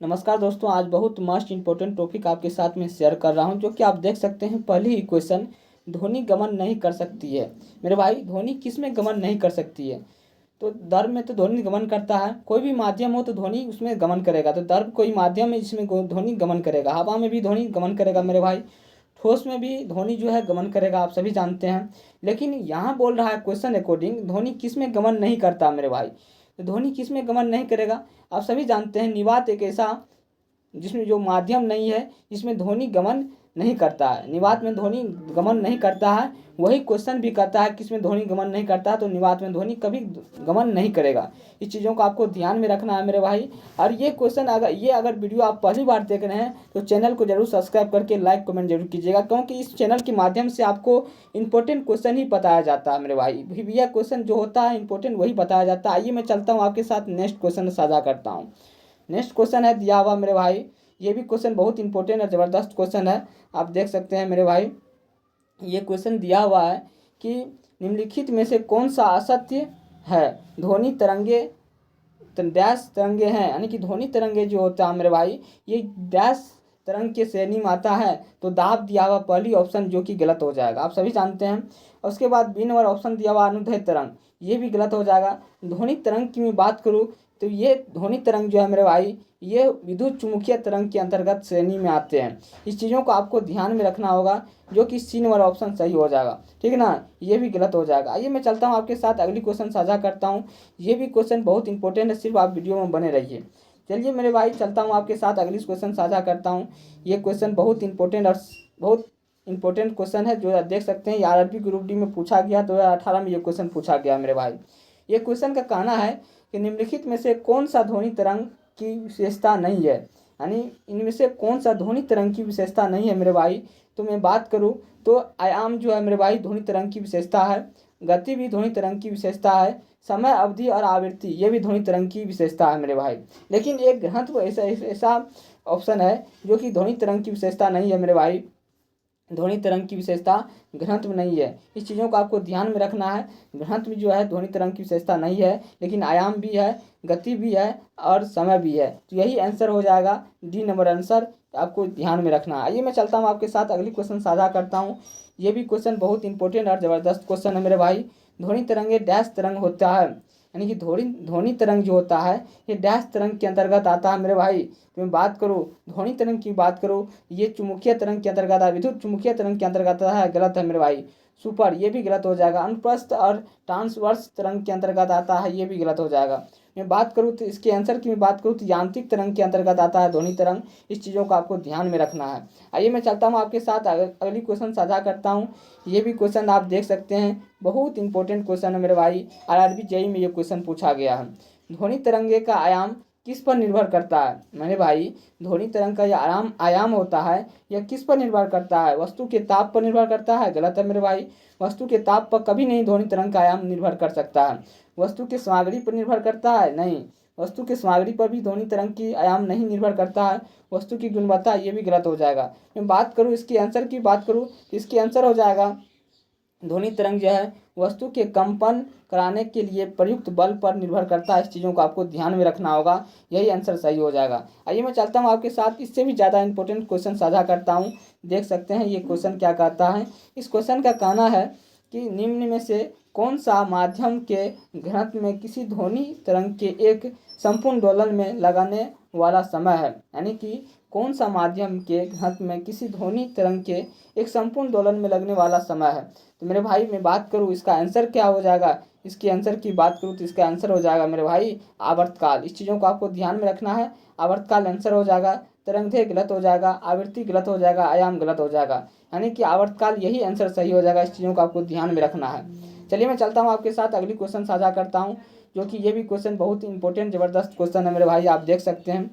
नमस्कार दोस्तों, आज बहुत मस्ट इंपॉर्टेंट टॉपिक आपके साथ में शेयर कर रहा हूं, जो कि आप देख सकते हैं। पहली इक्वेशन, धोनी गमन नहीं कर सकती है। मेरे भाई, धोनी किस में गमन नहीं कर सकती है? तो द्रव में तो धोनी गमन करता है। कोई भी माध्यम हो तो धोनी उसमें गमन करेगा। तो द्रव कोई माध्यम है जिसमें धोनी गमन करेगा। हवा में भी धोनी गमन करेगा मेरे भाई। ठोस में भी धोनी जो है गमन करेगा, आप सभी जानते हैं। लेकिन यहाँ बोल रहा है क्वेश्चन अकॉर्डिंग, धोनी किस में गमन नहीं करता मेरे भाई? तो धोनी किस में गमन नहीं करेगा? आप सभी जानते हैं, निवात एक ऐसा जिसमें जो माध्यम नहीं है, जिसमें धोनी गमन नहीं करता है। निवात में धोनी गमन नहीं करता है। वही क्वेश्चन भी कहता है किसमें धोनी गमन नहीं करता है, तो निवात में धोनी कभी गमन नहीं करेगा। इस चीज़ों को आपको ध्यान में रखना है मेरे भाई। और ये क्वेश्चन अगर वीडियो आप पहली बार देख रहे हैं तो चैनल को जरूर सब्सक्राइब करके लाइक कमेंट जरूर कीजिएगा, क्योंकि इस चैनल के माध्यम से आपको इंपॉर्टेंट क्वेश्चन ही बताया जाता है मेरे भाई। भैया क्वेश्चन जो होता है इंपॉर्टेंट वही बताया जाता है। आइए मैं चलता हूँ आपके साथ, नेक्स्ट क्वेश्चन साझा करता हूँ। नेक्स्ट क्वेश्चन है दिया हुआ मेरे भाई। ये भी क्वेश्चन बहुत इंपॉर्टेंट और ज़बरदस्त क्वेश्चन है, आप देख सकते हैं मेरे भाई। ये क्वेश्चन दिया हुआ है कि निम्नलिखित में से कौन सा असत्य है? ध्वनि तरंगे डैश तरंगे हैं, यानी कि ध्वनि तरंगे जो होता है मेरे भाई, ये डैश तरंग के श्रेणी में आता है। तो दाब दिया हुआ पहली ऑप्शन जो कि गलत हो जाएगा, आप सभी जानते हैं। और उसके बाद बी नंबर ऑप्शन दिया हुआ अनुदैर्ध्य तरंग, ये भी गलत हो जाएगा। ध्वनि तरंग की मैं बात करूँ तो ये ध्वनि तरंग जो है मेरे भाई, ये विद्युत चुम्बकीय तरंग के अंतर्गत श्रेणी में आते हैं। इस चीज़ों को आपको ध्यान में रखना होगा, जो कि सी नंबर ऑप्शन सही हो जाएगा, ठीक है ना। ये भी गलत हो जाएगा। आइए मैं चलता हूँ आपके साथ, अगली क्वेश्चन साझा करता हूँ। ये भी क्वेश्चन बहुत इंपॉर्टेंट है, सिर्फ आप वीडियो में बने रहिए। चलिए मेरे भाई, चलता हूँ आपके साथ, अगली क्वेश्चन साझा करता हूँ। ये क्वेश्चन बहुत इंपॉर्टेंट और बहुत इंपॉर्टेंट क्वेश्चन है, जो आप देख सकते हैं। आरआरबी ग्रुप डी में पूछा गया, 2018 में ये क्वेश्चन पूछा गया मेरे भाई। ये क्वेश्चन का कहना है कि निम्नलिखित में से कौन सा ध्वनि तरंग की विशेषता नहीं है, यानी इनमें से कौन सा ध्वनि तरंग की विशेषता नहीं है मेरे भाई। तो मैं बात करूं तो आयाम जो है मेरे भाई ध्वनि तरंग की विशेषता है। गति भी ध्वनि तरंग की विशेषता है। समय अवधि और आवृत्ति ये भी ध्वनि तरंग की विशेषता है मेरे भाई। लेकिन एक घनत्व ऐसा ऐसा ऑप्शन है जो कि ध्वनि तरंग की विशेषता नहीं है मेरे भाई। ध्वनि तरंग की विशेषता घनत्व नहीं है। इस चीज़ों को आपको ध्यान में रखना है। घनत्व जो है ध्वनि तरंग की विशेषता नहीं है, लेकिन आयाम भी है, गति भी है और समय भी है। तो यही आंसर हो जाएगा, डी नंबर आंसर आपको ध्यान में रखना है। आइए मैं चलता हूँ आपके साथ, अगली क्वेश्चन साझा करता हूँ। ये भी क्वेश्चन बहुत इंपॉर्टेंट और ज़बरदस्त क्वेश्चन है मेरे भाई। ध्वनि तरंगे डैश तरंग होता है, यानी कि ध्वनि तरंग जो होता है ये डैश तरंग के अंतर्गत आता है मेरे भाई। तो मैं बात करूँ ध्वनि तरंग की बात करूँ, ये चुंबकीय तरंग के अंतर्गत है, विद्युत चुम्बकीय तरंग के अंतर्गत है। गलत है मेरे भाई। सुपर, ये भी गलत हो जाएगा। अनुप्रस्थ और ट्रांसवर्स तरंग के अंतर्गत आता है, ये भी गलत हो जाएगा। मैं बात करूँ तो इसके आंसर की मैं बात करूँ तो यांत्रिक तरंग के अंतर्गत आता है ध्वनि तरंग। इस चीज़ों को आपको ध्यान में रखना है। आइए मैं चलता हूँ आपके साथ, अगली क्वेश्चन साझा करता हूँ। ये भी क्वेश्चन आप देख सकते हैं, बहुत इंपॉर्टेंट क्वेश्चन है मेरे भाई। आरआरबी जेईई में ये क्वेश्चन पूछा गया है। ध्वनि तरंगे का आयाम किस पर निर्भर करता है मेरे भाई? ध्वनि तरंग का यह आयाम होता है, यह किस पर निर्भर करता है? वस्तु के ताप पर निर्भर करता है। गलत है मेरे भाई। वस्तु के ताप पर कभी नहीं ध्वनि तरंग का आयाम निर्भर कर सकता है। वस्तु के सामग्री पर निर्भर करता है, नहीं। वस्तु की सामग्री पर भी ध्वनि तरंग की आयाम नहीं निर्भर करता है। वस्तु की गुणवत्ता, ये भी गलत हो जाएगा। मैं बात करूँ इसके आंसर की बात करूँ तो इसके आंसर हो जाएगा, ध्वनि तरंग जो है वस्तु के कंपन कराने के लिए प्रयुक्त बल पर निर्भर करता है। इस चीज़ों को आपको ध्यान में रखना होगा, यही आंसर सही हो जाएगा। आइए मैं चलता हूँ आपके साथ, इससे भी ज़्यादा इंपॉर्टेंट क्वेश्चन साझा करता हूँ। देख सकते हैं ये क्वेश्चन क्या कहता है। इस क्वेश्चन का कहना है कि निम्न में से कौन सा माध्यम के घनत्व में किसी ध्वनि तरंग के एक संपूर्ण दोलन में लगाने वाला समय है, यानी कि कौन सा माध्यम के घनत्व में किसी ध्वनि तरंग के एक संपूर्ण दोलन में लगने वाला समय है। तो मेरे भाई मैं बात करूँ इसका आंसर क्या हो जाएगा, इसके आंसर की बात करूँ तो इसका आंसर हो जाएगा मेरे भाई आवर्तकाल। इस चीज़ों को आपको ध्यान में रखना है। आवर्तकाल आंसर हो जाएगा। तरंगदैर्घ्य गलत हो जाएगा, आवृत्ति गलत हो जाएगा, आयाम गलत हो जाएगा, यानी कि आवर्तकाल यही आंसर सही हो जाएगा। इस चीज़ों को आपको ध्यान में रखना है। चलिए मैं चलता हूँ आपके साथ, अगली क्वेश्चन साझा करता हूँ, जो कि ये भी क्वेश्चन बहुत इंपॉर्टेंट ज़बरदस्त क्वेश्चन है मेरे भाई। आप देख सकते हैं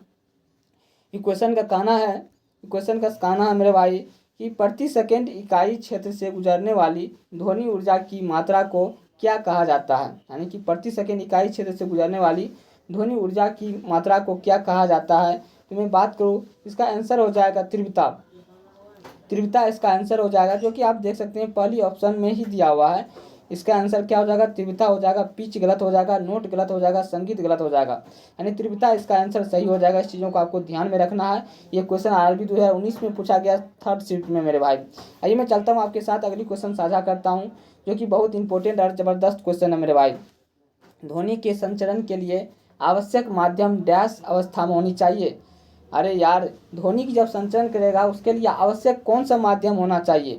ये क्वेश्चन का कहना है मेरे भाई कि प्रति सेकंड इकाई क्षेत्र से गुजरने वाली ध्वनि ऊर्जा की मात्रा को क्या कहा जाता है, यानी कि प्रति सेकंड इकाई क्षेत्र से गुजरने वाली ध्वनि ऊर्जा की मात्रा को क्या कहा जाता है। तो मैं बात करूँ इसका आंसर हो जाएगा तीव्रता। तीव्रता इसका आंसर हो जाएगा, जो कि आप देख सकते हैं पहली ऑप्शन में ही दिया हुआ है। इसका आंसर क्या हो जाएगा, तीव्रता हो जाएगा, पिच गलत हो जाएगा, नोट गलत हो जाएगा, संगीत गलत हो जाएगा, यानी तीव्रता इसका आंसर सही हो जाएगा। इस चीज़ों को आपको ध्यान में रखना है। ये क्वेश्चन आरबी 2019 में पूछा गया, 3rd शिफ्ट में मेरे भाई। आइए मैं चलता हूँ आपके साथ, अगली क्वेश्चन साझा करता हूँ, जो कि बहुत इंपॉर्टेंट और ज़बरदस्त क्वेश्चन है मेरे भाई। ध्वनि के संचरण के लिए आवश्यक माध्यम डैश अवस्था में होनी चाहिए। अरे यार, ध्वनि की जब संचरण करेगा उसके लिए आवश्यक कौन सा माध्यम होना चाहिए,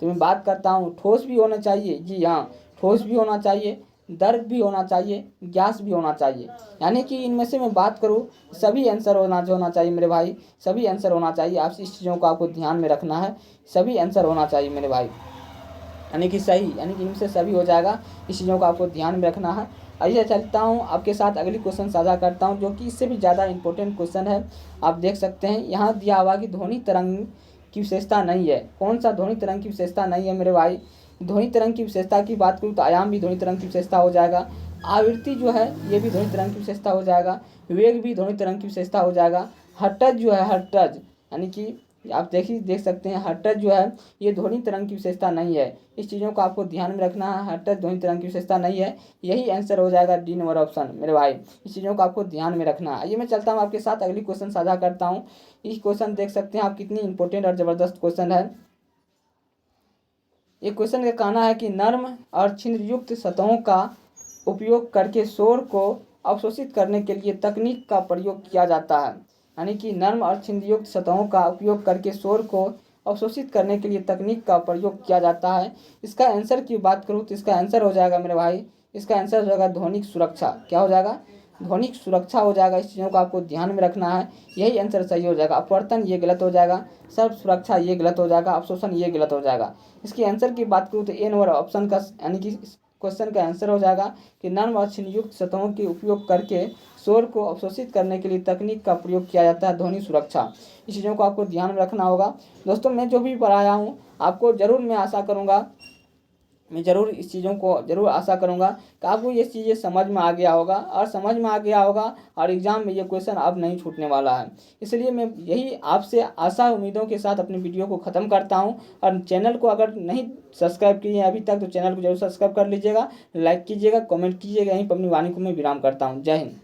तो मैं बात करता हूँ ठोस भी होना चाहिए, जी हाँ, ठोस भी होना चाहिए, द्रव भी होना चाहिए, गैस भी होना चाहिए। यानी कि इनमें से मैं बात करूँ, सभी आंसर होना चाहिए मेरे भाई, सभी आंसर होना चाहिए। आप इस चीज़ों को आपको ध्यान में रखना है, सभी आंसर होना चाहिए मेरे भाई, यानी कि सही, यानी कि इनसे सभी हो जाएगा। इस चीज़ों को आपको ध्यान में रखना है। आइए चलता हूँ आपके साथ, अगली क्वेश्चन साझा करता हूँ, जो कि इससे भी ज़्यादा इंपॉर्टेंट क्वेश्चन है। आप देख सकते हैं यहाँ दिया हुआ कि ध्वनि तरंग की विशेषता नहीं है। कौन सा ध्वनि तरंग की विशेषता नहीं है मेरे भाई? ध्वनि तरंग की विशेषता की बात करूँ तो आयाम भी ध्वनि तरंग की विशेषता हो जाएगा, आवृत्ति जो है ये भी ध्वनि तरंग की विशेषता हो जाएगा, वेग भी ध्वनि तरंग की विशेषता हो जाएगा, हर्ट्ज जो है, हर्ट्ज यानी कि आप देख सकते हैं, हर्ट्ज जो है ये ध्वनि तरंग की विशेषता नहीं है। इस चीज़ों को आपको ध्यान में रखना है, हर्ट्ज ध्वनि तरंग की विशेषता नहीं है। यही आंसर हो जाएगा डी नंबर ऑप्शन मेरे भाई। इस चीज़ों को आपको ध्यान में रखना है। आइए मैं चलता हूँ आपके साथ, अगली क्वेश्चन साझा करता हूँ। इस क्वेश्चन देख सकते हैं आप, कितनी इंपॉर्टेंट और ज़बरदस्त क्वेश्चन है। एक क्वेश्चन का कहना है कि नर्म और छिद्रयुक्त सतहों का उपयोग करके शोर को अवशोषित करने के लिए तकनीक का प्रयोग किया जाता है। यानी कि नर्म और छिद्रयुक्त सतहों का उपयोग करके शोर को अवशोषित करने के लिए तकनीक का प्रयोग किया जाता है। इसका आंसर की बात करूँ तो इसका आंसर हो जाएगा मेरे भाई, इसका आंसर हो जाएगा ध्वनिक सुरक्षा। क्या हो जाएगा? ध्वनिक सुरक्षा हो जाएगा। इस चीज़ों को आपको ध्यान में रखना है, यही आंसर सही हो जाएगा। अपवर्तन ये गलत हो जाएगा, सर्व सुरक्षा ये गलत हो जाएगा, अवशोषण ये गलत हो जाएगा। इसकी आंसर की बात करूँ तो ए नंबर ऑप्शन का, यानी कि क्वेश्चन का आंसर हो जाएगा कि नर्म और छिद्रयुक्त सतहों के उपयोग करके शोर को अवशोषित करने के लिए तकनीक का प्रयोग किया जाता है, ध्वनि सुरक्षा। इस चीज़ों को आपको ध्यान में रखना होगा। दोस्तों, मैं जो भी पढ़ाया हूँ आपको ज़रूर, मैं आशा करूँगा, मैं ज़रूर इस चीज़ों को ज़रूर आशा करूँगा कि आपको ये चीज़ें समझ में आ गया होगा, और समझ में आ गया होगा और एग्ज़ाम में ये क्वेश्चन अब नहीं छूटने वाला है। इसलिए मैं यही आपसे आशा उम्मीदों के साथ अपनी वीडियो को ख़त्म करता हूँ। और चैनल को अगर नहीं सब्सक्राइब किए हैं अभी तक तो चैनल को जरूर सब्सक्राइब कर लीजिएगा, लाइक कीजिएगा, कमेंट कीजिएगा। यहीं पर अपनी वाणी को मैं विराम करता हूँ। जय हिंद।